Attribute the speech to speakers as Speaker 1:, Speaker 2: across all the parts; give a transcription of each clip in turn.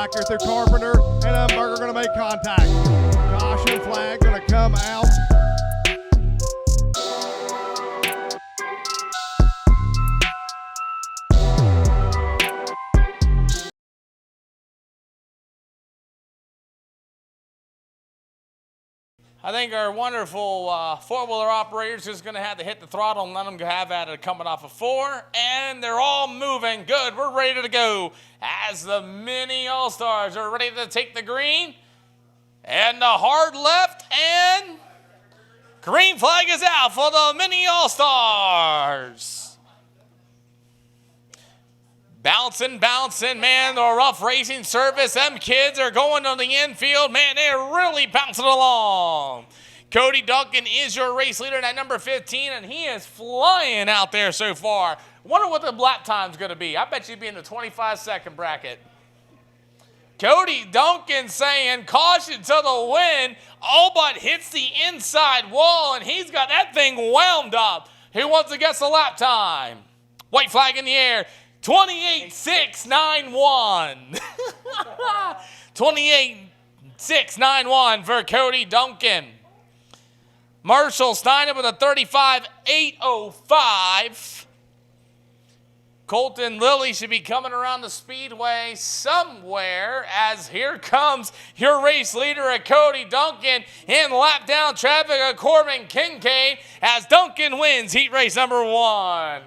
Speaker 1: back here through Carpenter, and Umberger going to make contact. Caution flag going to come out.
Speaker 2: I think our wonderful four-wheeler operators is going to have to hit the throttle and let them have at it coming off of 4. And they're all moving. Good. We're ready to go as the mini All-Stars are ready to take the green. And the hard left, and green flag is out for the mini All-Stars. Bouncing, man, the rough racing service. Them kids are going to the infield. Man, they're really bouncing along. Cody Duncan is your race leader at number 15, and he is flying out there so far. Wonder what the lap time's going to be. I bet you'd be in the 25-second bracket. Cody Duncan saying caution to the wind. All but hits the inside wall, and he's got that thing wound up. Who wants to guess the lap time? White flag in the air. 28.691. 28.691 for Cody Duncan. Marshall Steiner with a 35.805. Colton Lilly should be coming around the Speedway somewhere, as here comes your race leader at Cody Duncan in lap down traffic of Corbin Kincaid as Duncan wins heat race number 1.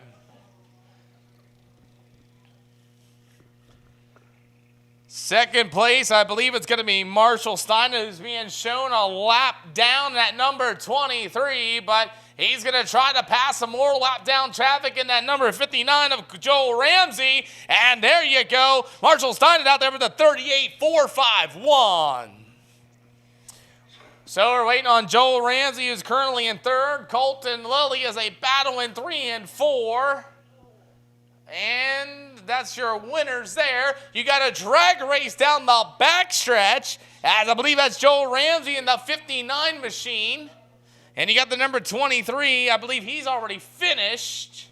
Speaker 2: Second place, I believe it's going to be Marshall Steiner, who's being shown a lap down at number 23, but he's going to try to pass some more lap down traffic in that number 59 of Joel Ramsey. And there you go. Marshall Steiner out there with a 38.451. So we're waiting on Joel Ramsey, who's currently in 3rd. Colton Lilly is a battle in 3 and 4. And that's your winners there. You got a drag race down the backstretch, as I believe that's Joel Ramsey in the 59 machine. And you got the number 23. I believe he's already finished.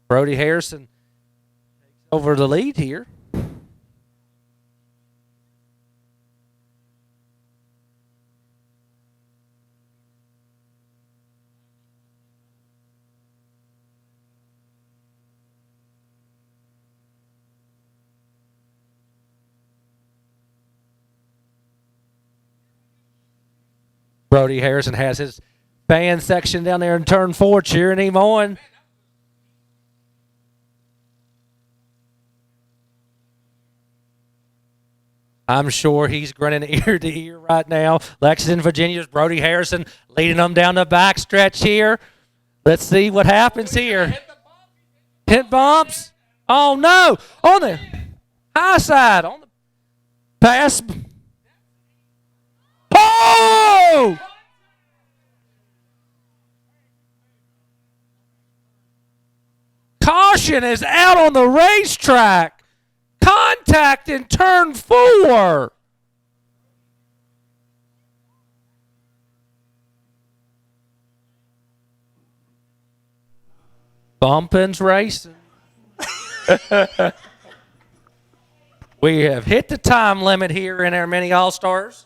Speaker 3: Brody Harrison takes over the lead here. Brody Harrison has his fan section down there in turn 4 cheering him on. I'm sure he's grinning ear to ear right now. Lexington, Virginia's Brody Harrison leading them down the back stretch here. Let's see what happens here. Hit bumps. Oh, no. On the high side. On the pass. Oh! Caution is out on the racetrack. Contact in turn 4. Bumpin's racing. We have hit the time limit here in our mini All-Stars.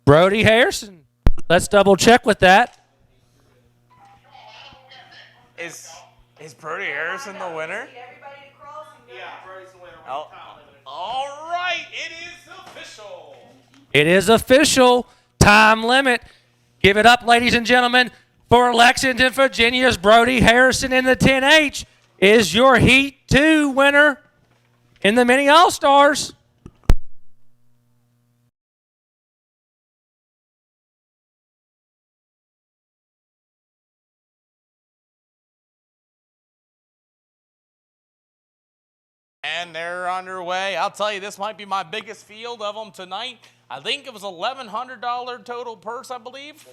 Speaker 3: Brody Harrison. Let's double check with that.
Speaker 2: Is Brody Harrison the winner?
Speaker 4: Yeah, Brody's the winner.
Speaker 2: Oh, all right, it is official.
Speaker 3: It is official. Time limit. Give it up, ladies and gentlemen, for Lexington, Virginia's Brody Harrison in the 10H is your Heat 2 winner in the Mini All-Stars.
Speaker 2: And they're underway. I'll tell you, this might be my biggest field of them tonight. I think it was $1,100 total purse, I believe.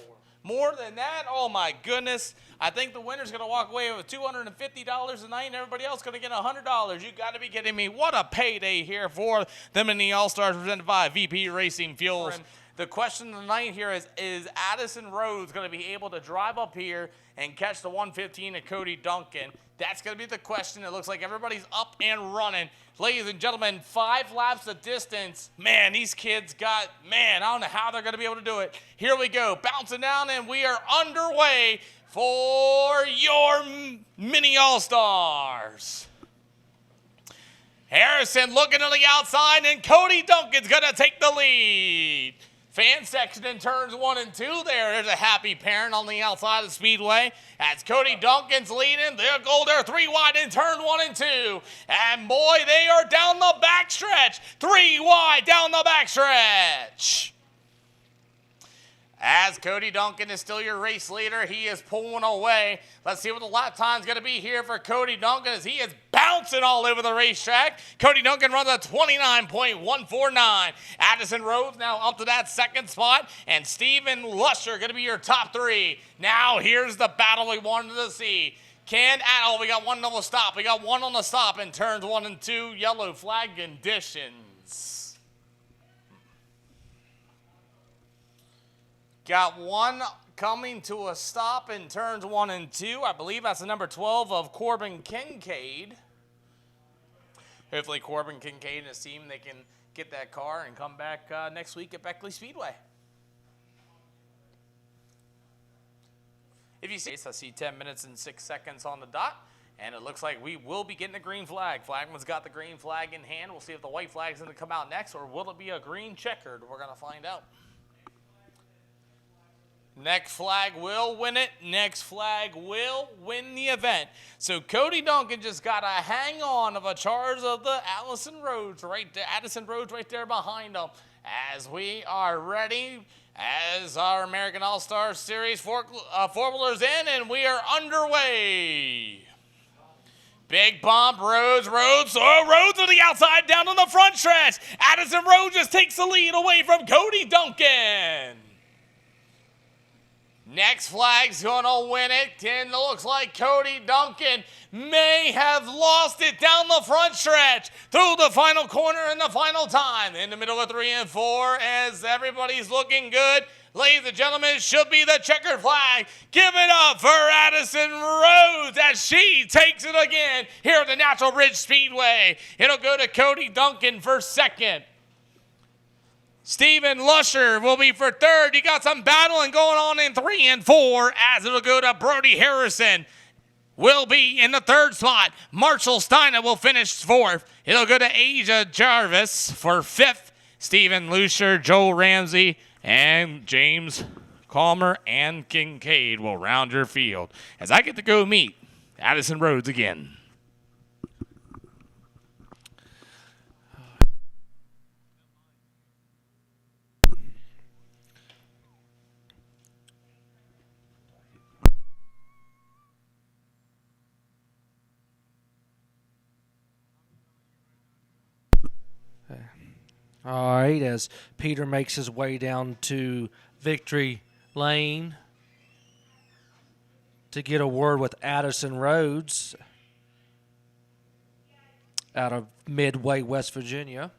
Speaker 2: More than that? Oh, my goodness. I think the winner's going to walk away with $250 tonight, and everybody else going to get $100. You got to be kidding me. What a payday here for them in the All-Stars presented by VP Racing Fuels. The question tonight here is Addison Rhodes going to be able to drive up here and catch the 115 of Cody Duncan? That's going to be the question. It looks like everybody's up and running. Ladies and gentlemen, 5 laps of distance. Man, these kids got, man, I don't know how they're going to be able to do it. Here we go, bouncing down, and we are underway for your Mini All-Stars. Harrison looking to the outside, and Cody Duncan's going to take the lead. Fan section in turns 1 and 2 there. There's a happy parent on the outside of the Speedway. As Cody Duncan's leading, they'll go there 3 wide in turn 1 and 2. And boy, they are down the backstretch. 3 wide down the backstretch. As Cody Duncan is still your race leader, he is pulling away. Let's see what the lap time's going to be here for Cody Duncan as he is bouncing all over the racetrack. Cody Duncan runs a 29.149. Addison Rhodes now up to that second spot, and Stephen Lusher going to be your top 3. Now here's the battle we wanted to see. We got one double stop. We got one on the stop in turns 1 and 2, yellow flag conditions. Got one coming to a stop in turns 1 and 2. I believe that's the number 12 of Corbin Kincaid. Hopefully Corbin Kincaid and his team, they can get that car and come back next week at Beckley Speedway. If you see, I see 10 minutes and 6 seconds on the dot, and it looks like we will be getting a green flag. Flagman's got the green flag in hand. We'll see if the white flag's going to come out next, or will it be a green checkered? We're going to find out. Next flag will win it. Next flag will win the event. So Cody Duncan just got a hang on of a charge of the Addison Rhodes right there behind him. As we are ready, as our American All-Star Series four-wheelers in, and we are underway. Big bump, Rhodes to the outside, down on the front stretch. Addison Rhodes just takes the lead away from Cody Duncan. Next flag's going to win it, and it looks like Cody Duncan may have lost it down the front stretch through the final corner and the final time. In the middle of 3 and 4, as everybody's looking good. Ladies and gentlemen, it should be the checkered flag. Give it up for Addison Rhodes as she takes it again here at the Natural Bridge Speedway. It'll go to Cody Duncan for second. Stephen Lusher will be for third. You got some battling going on in 3 and 4 as it'll go to Brody Harrison. Will be in the third spot. Marshall Steiner will finish fourth. It'll go to Asia Jarvis for fifth. Stephen Lusher, Joel Ramsey, and James Calmer and Kincaid will round your field as I get to go meet Addison Rhodes again.
Speaker 3: All right, as Peter makes his way down to victory lane to get a word with Addison Rhodes out of Midway, West Virginia.